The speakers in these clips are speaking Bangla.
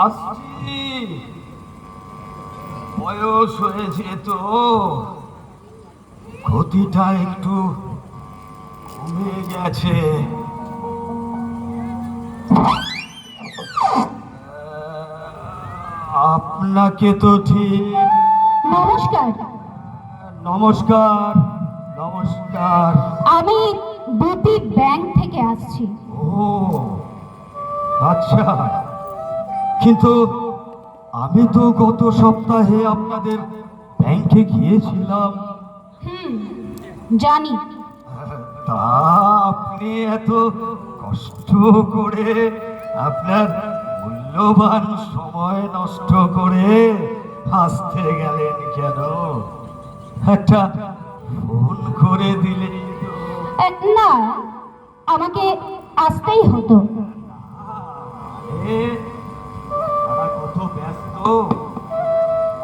আসছি। বয়স হয়েছে তো, গতিটা একটু কমে গেছে। আপনাকে তো ঠিক। নমস্কার। নমস্কার। নমস্কার। আমি বিপি ব্যাংক থেকে আসছি। ও আচ্ছা, কিন্তু আমি তো গত সপ্তাহে আপনাদের ব্যাংকে গিয়েছিলাম। জানি। তা আপনি এত কষ্ট করে আপনার মূল্যবান সময় নষ্ট করে আসতে গেলেন কেন? একটা ফোন করে দিলে না, আমাকে আসতেই হতো। তারা কত ব্যস্ত,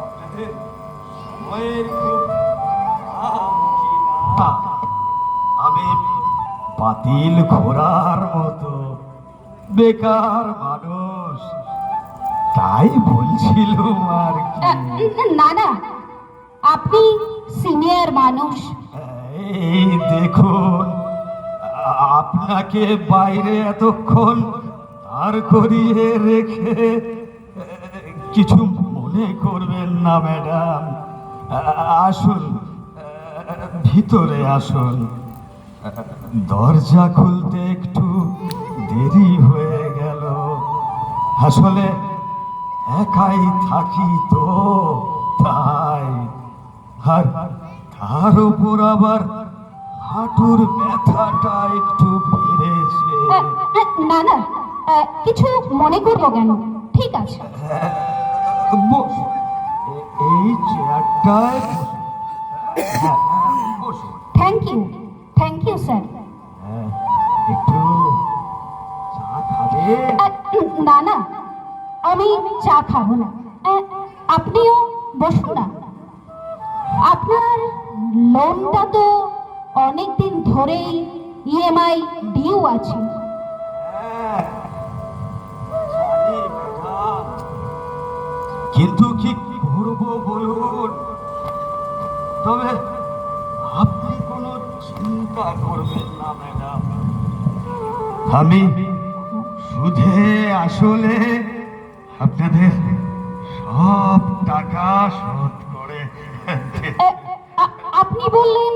আপনাদের সময়ের খুব দাম কি না? আমি বাতিল ঘোড়ার মতো বেকার মানুষ, তাই বলছিলাম আর কি। না না, আপনি সিনিয়র মানুষ। এই দেখুন, আপনাকে বাইরে এতক্ষণ দাঁড় করিয়ে রেখে কিছু মনে করবেন না ম্যাডাম। আসুন, ভিতরে আসুন। দরজা খুলতে একটু দেরি হয়ে গেল, আসলে একাই থাকি তো, তাই। আর তার উপর আবার হাঁটুর ব্যথাটা একটু বেড়েছে। না না, কিছু মনে করবো কেন? ঠিক আছে। বসুন, এই চেয়ারটায় বসুন। Thank you, thank you sir. একটু চা খাবে? না না, আমি চা খাবো না। আপনিও বসুন না। আপনার লোনটা তো অনেক দিন ধরেই ইএমআই ডিউ আছে। জানি ম্যাডাম, কিন্তু কি করবো বলুন? তবে আপনি কোনো চিন্তা করবেন না ম্যাডাম, আমি সুদে আসলে আপনাদের সব টাকা শোধ করে আপনি বললেন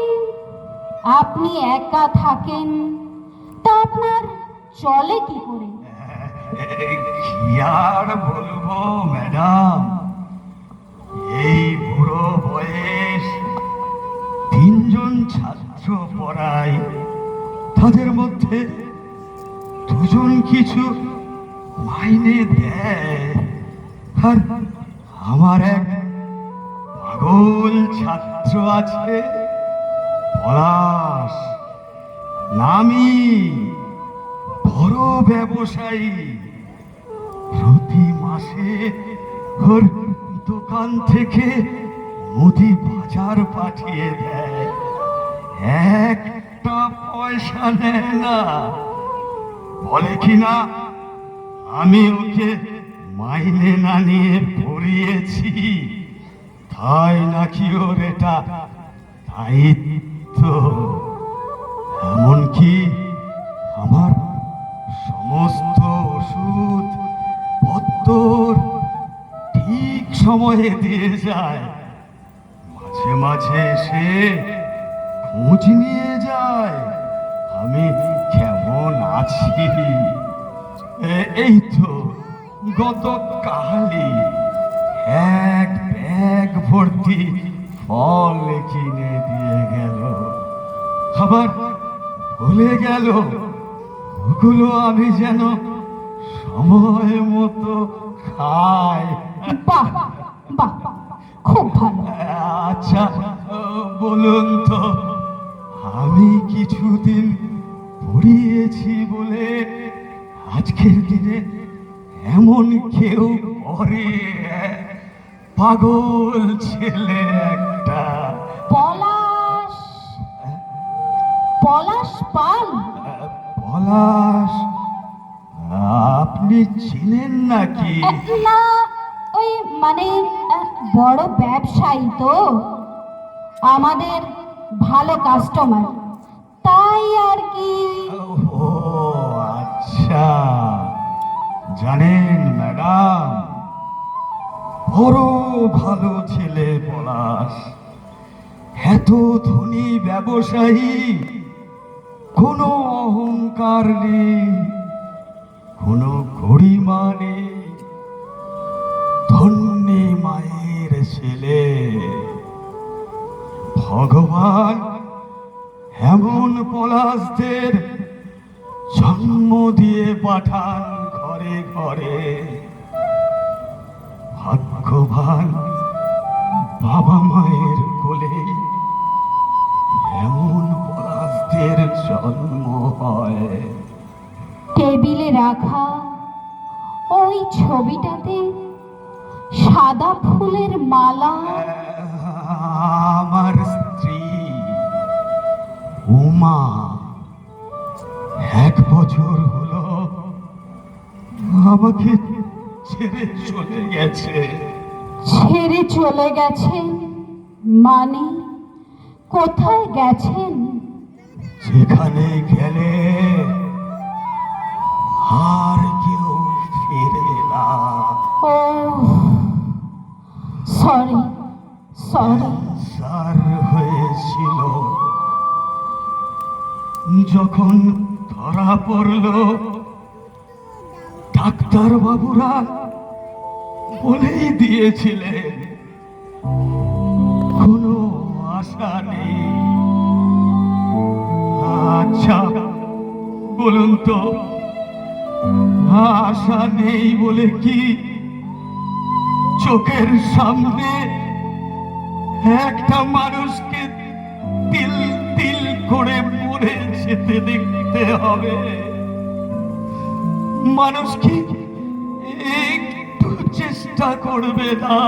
আপনি একা থাকেন, তা আপনার চলে কি করে? কি আর বলবো ম্যাডাম, এই বুড়ো বয়স, তিনজন ছাত্র পড়াই, তাদের মধ্যে দুজন কিছু মাইনে দেয়, আর আমার এক পাগল ছাত্র আছে পলাশ, নামি বড় ব্যবসায়ী। প্রতি মাসে ওর দোকান থেকে মুদি বাজার পাঠিয়ে দেয়, একটা পয়সা নেয় না। বলে কিনা আমি ওকে মাইনে না নিয়ে পড়িয়েছি, তাই নাকি ওর এটা দায়িত্ব। এমনকি আমার সমস্ত ওষুধ পত্তর ঠিক সময়ে দিয়ে যায়, মাঝে মাঝে এসে খোঁজ নিয়ে যায় আমি কেমন আছি। এই তো গতকালই এক ব্যাগ ভর্তি ফল কিনে দিয়ে গেল, আবার বলে গেল ওগুলো আমি যেন সময় মতো খাই। বাহ বাহ, খুব ভালো। আচ্ছা, বলুন তো, আমি কিছুদিন পড়িয়েছি বলে আজকের দিনে এমন কেউ করে? পাগল ছেলে একটা। পলাশ, পলাশ পাল। পলাশ, আপনি চিনেন নাকি? না, ওই মানে বড় ব্যবসায়ী তো, আমাদের ভালো কাস্টমার, তাই আর কি। ও আচ্ছা, জানেন ম্যাডাম, বড় ভালো ছেলে পলাশ, এত ধনী ব্যবসায়ী, কোনো অহংকার নেই, কোনো গরিমা নেই, ধন্যী মায়ের ছেলে। ভগবান এমন পলাশদের জন্ম দিয়ে পাঠান ঘরে ঘরে। ভাগ্যবান বাবা মায়ের কোলে এমন পলাশদের জন্ম হয়। টেবিলে রাখা ওই ছবিটাতে সাদা ফুলের মালা। আমার স্ত্রী উমা 1 বছর হলো আমাকে ছেড়ে চলে গেছে। ছেড়ে চলে গেছেন মানে কোথায় গেছেন? যেখানে গেলে আর কেউ ফিরে না। ও সরি সরি। ক্যান্সার হয়েছিল, যখন ধরা পড়ল ডাক্তার বাবুরা বলেই দিয়েছিলেন কোনো আশা নেই। আচ্ছা বলুন তো, আশা নেই বলে কি চোখের সামনে একটা মানুষকে তিল তিল করে মরে যেতে দেখতে হবে? মানুষ কি একটু চেষ্টা করবে না?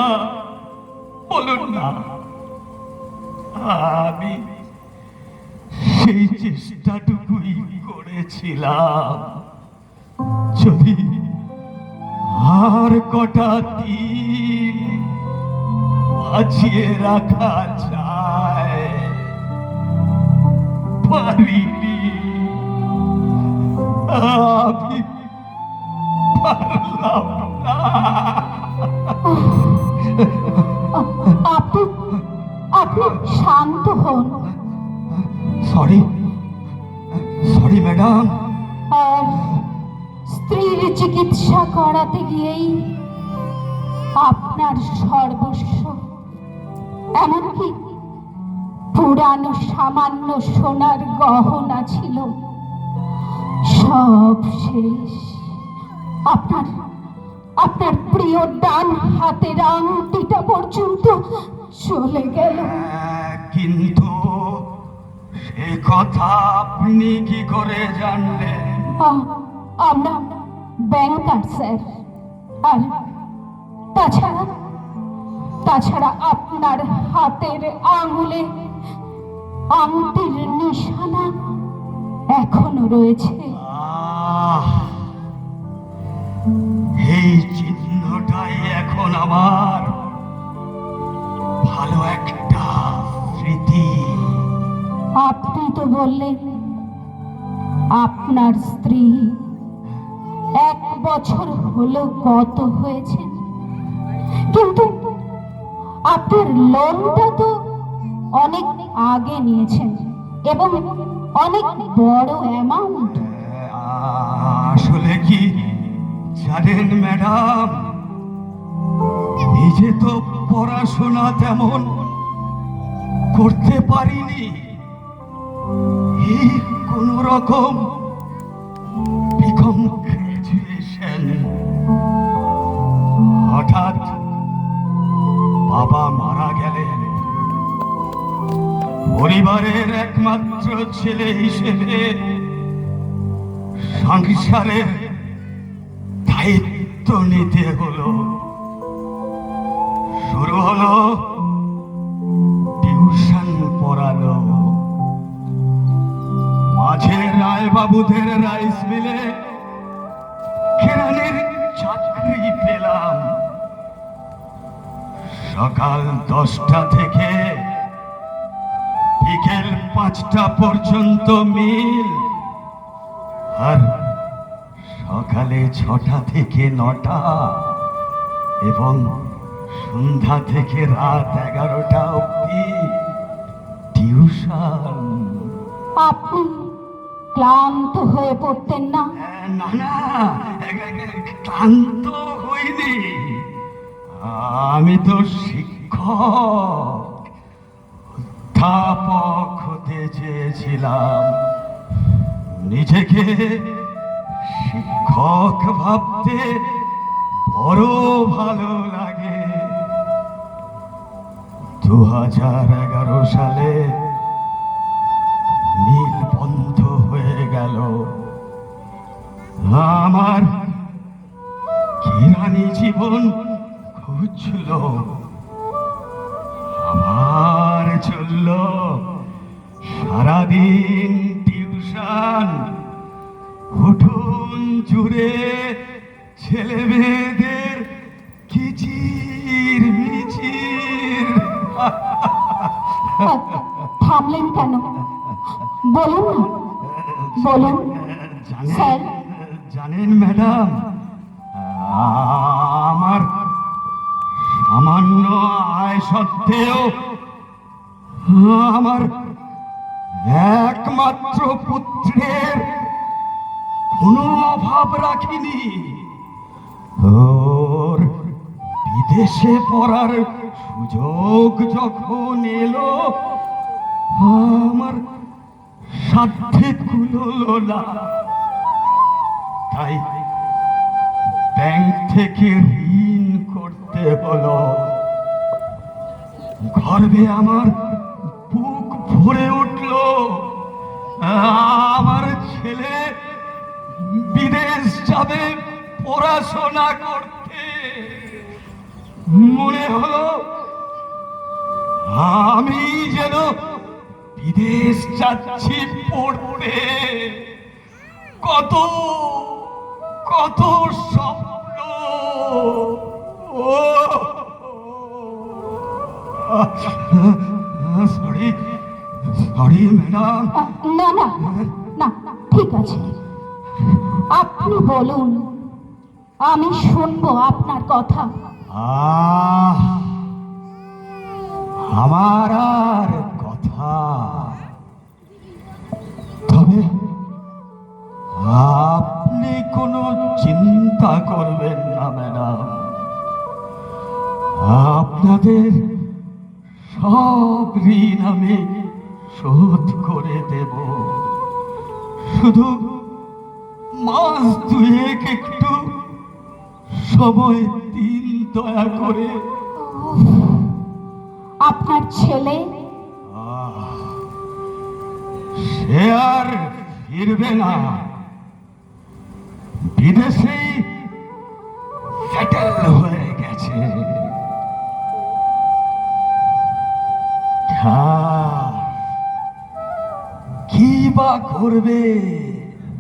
বলুন না। আমি সেই চেষ্টাটুকুই করেছিলাম। যদি আর কটা দিন বাঁচিয়ে রাখা যায়, পারিনি। আমি পারলাম না। আপনি আপনি শান্ত হন। Sorry sorry madam. আর স্ত্রীর চিকিৎসা করাতে গিয়েই আপনার সর্বস্ব, এমনকি পুরানো সামান্য সোনার গহনা ছিল, সব শেষ। আপনার আপনার প্রিয় ডান হাতের আংটিটা পর্যন্ত চলে গেল। কিন্তু সে কথা আপনি কি করে জানলেন? আমরা ব্যাংকার স্যার। আর তাছাড়া তাছাড়া আপনার হাতের আঙুলে আংটির নিশানা এখনো রয়েছে। এই চিহ্নটাই এখন আমার ভালো একটা স্মৃতি। আপনি তো বললেন আপনার স্ত্রী 1 বছর হলো গত হয়েছে, কিন্তু আপনার লোনটা তো অনেক আগে নিয়েছেন এবং অনেক বড় অ্যামাউন্ট। আসলে কি জানেন ম্যাডাম, নিজে তো পড়াশোনা তেমন করতে পারিনি। এই কোন রকম বিকম গ্রাজুয়েশন। হঠাৎ বাবা মারা গেলেন। পরিবারের একমাত্র ছেলে হিসেবে সংসারের দায়িত্ব নিতে হলো। শুরু হলো টিউশন পড়ানো। মাঝে রায়বাবুদের রাইস মিলে দোকানের চাকরি পেলাম। সকাল 10টা থেকে বিকেল 5টা পর্যন্ত মিল, আর সকালে 6টা থেকে 9টা এবং সন্ধ্যা থেকে রাত 11টা অবধি টিউশন। আপনি ক্লান্ত হয়ে পড়তেন না? না না, ক্লান্ত হইনি। আমি তো শিক্ষক, অধ্যাপক হতে চেয়েছিলাম। নিজেকে শিক্ষক ভাবতে বড় ভালো লাগে। 2011 সালে মিল বন্ধ হয়ে গেল। আমার কিরানি জীবন ঘুচল। আমার চলল সারাদিন টিউশন, উঠোন জুড়ে ছেলে মেয়েদের কিচির মিচির। থামলেন কেন? বলুন না, বলুন। স্যার, জানেন ম্যাডাম, আমার সামান্য আয় সত্ত্বেও আমার একমাত্র পুত্রের কোনো অভাব রাখিনি। ওর বিদেশে পড়ার সুযোগ যখন এলো, আমার সাধ্যে কুলোলো না। তাই ব্যাংক থেকে ঋণ করতে হলো। গর্বে আমার বুক ভরে উঠল। আমার ছেলে বিদেশ যাবে পড়াশোনা করতে। মনে হলো আমি যেন বিদেশ যাচ্ছি পড়তে। কত কত স্বপ্ন। Sorry sorry madam. না না না, ঠিক আছে, আপনি বলুন, আমি শুনবো আপনার কথা। আমার আর কথা, তবে আপনি কোনো চিন্তা করবেন না ম্যাডাম। আপনাদের সব ঋণ আমি শোধ করে দেব। শুধু মাস দুয়েক একটু সময় দিন দয়া করে। আপনার ছেলে? সে আর ফিরবে না, বিদেশেই সেটেল হয়ে গেছে। কি বা করবে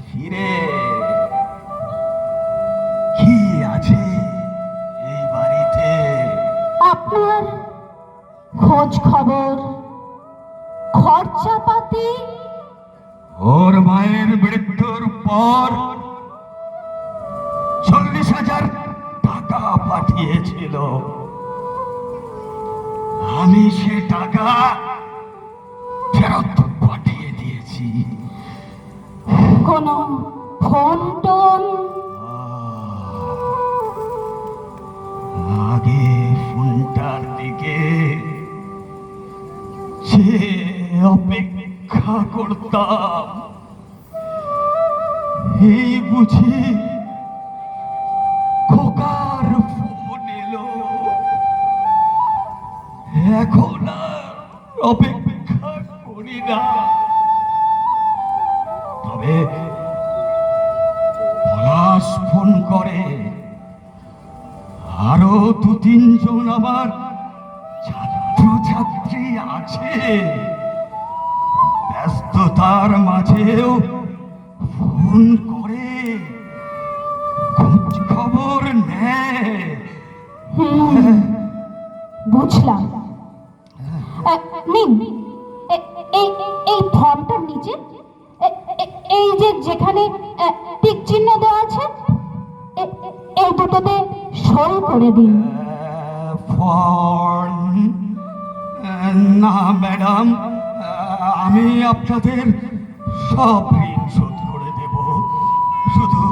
ফিরে? কি আছে এই বাড়িতে? আপনার খোঁজ খবর, খরচাপাতি? ওর মায়ের মৃত্যুর পর 40,000 টাকা পাঠিয়েছিল। আমি সে টাকা ফেরত পাঠিয়ে দিয়েছি। কোনো ফোন টোন? আগে ফোনটার দিকে যে অপেক্ষা করতাম, এই বুঝি খোকার ফোন এলো। এখন আর অপেক্ষা করি না। তবে পলাশ ফোন করে। আরো 2-3 জন আমার ছাত্রছাত্রী আছে। ব্যস্ততার মাঝেও ফোন করে খোঁজ খোঁজ খবর নেয়। হুম, বুঝলাম। নিন, এই ফর্মটার নিচে এই যে যেখানে টিক চিহ্ন দেওয়া আছে, এই দুটোতে সই করে দিন। ফর্ম? না ম্যাডাম, আমি আপনাদের সব ঋণ শোধ করে দেব, শুধু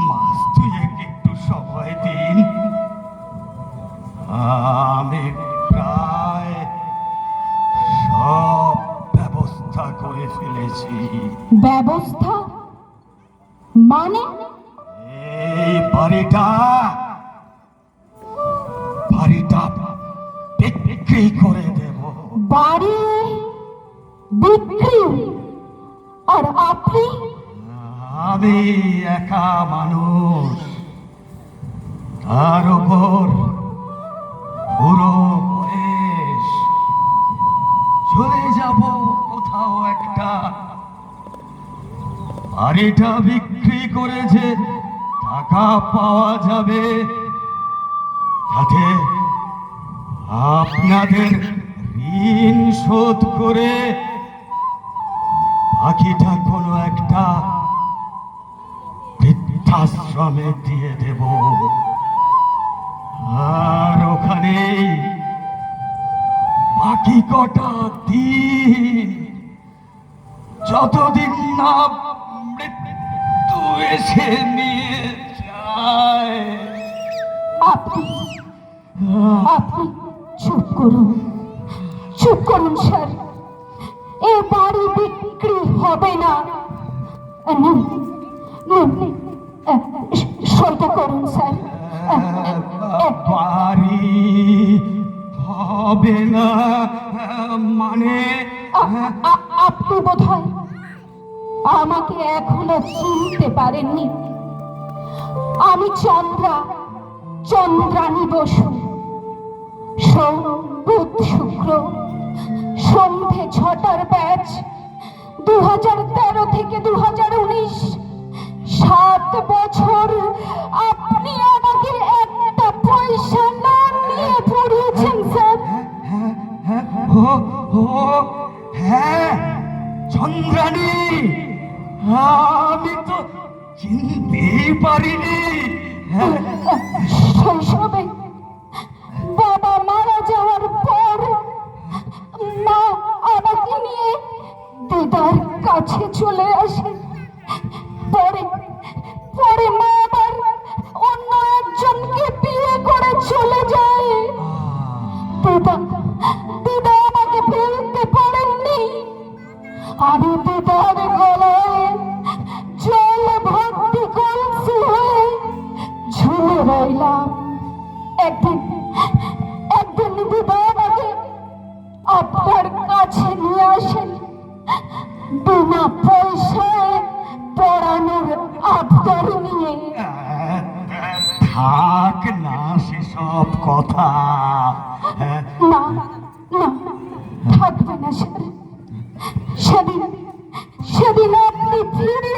মাস দুয়েক একটু সময় দিন। আমি প্রায় সব ব্যবস্থা করে ফেলেছি। ব্যবস্থা মানে? এই বাড়িটা বিক্রি করে দেব। বাড়ি বিক্রি? আর আপনি? আমি একা মানুষ, তার উপর পুরো বয়স, চলে যাব কোথাও একটা। বাড়িটা বিক্রি করে যে টাকা পাওয়া যাবে, তাতে আপনাদের ঋণ শোধ করে বাকিটা কোনো একটা বৃদ্ধাশ্রমে দিয়ে দেব। আর ওখানেই বাকি কটা দিন, যতদিন না মৃত্যু এসে নিয়ে যায়। আপনি আপনি চুপ করুন, চুপ করুন স্যার। এ বাড়ি বিক্রি হবে না। নিন, নিন, সইটা করুন স্যার। বাড়ি হবে না মানে? আপনি বোধহয় আমাকে এখনো চিনতে পারেননি। আমি চন্দ্রানী বসু। সোম, বুধ, শুক্র, সন্ধে 6টার ব্যাচ, 2013 থেকে 2019। 7 বছর আপনি আমাকে একটা পয়সা না নিয়ে পড়িয়েছেন স্যার। ও হ্যাঁ, চন্দ্রানী, আমি তো চিনতেই পারিনি। শৈশবে বাবা মারা যাওয়ার পর মা আমাকে নিয়ে দিদার কাছে চলে আসে। পরে মা আবার অন্য একজনকে বিয়ে করে চলে যায়। দিদা আমাকে ফেলতে পারেননি। আমি দিদার গলায় জল ভর্তি কলসি হয়ে ঝুলে রইলাম। একদিন দিদা আমাকে আপনার কাছে নিয়ে আসেন, বিনা পয়সায় পড়ানোর আবদার নিয়ে। থাক না সেসব কথা। না না, থাকবে না স্যার। সেদিন আপনি ফিরে